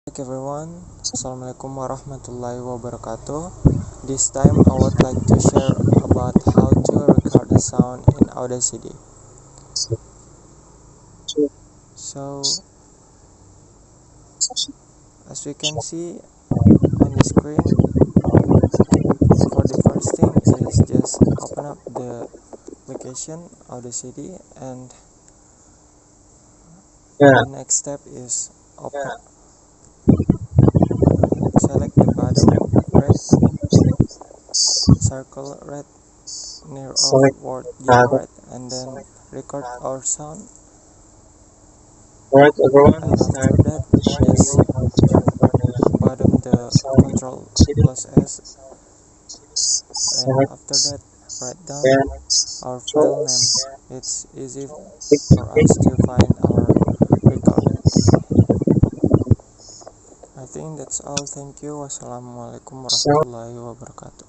Everyone, Assalamualaikum warahmatullahi wabarakatuh. This time I would like to share about how to record the sound in Audacity. So, as we can see on the screen, for the first thing is just open up the application Audacity, and the next step is select the bottom red circle red near of word generate, and then record our sound. And after that, just bottom the control plus S, and after that write down our file name. It's easy for us to find our record. I think that's all. Thank you. Wassalamualaikum warahmatullahi wabarakatuh.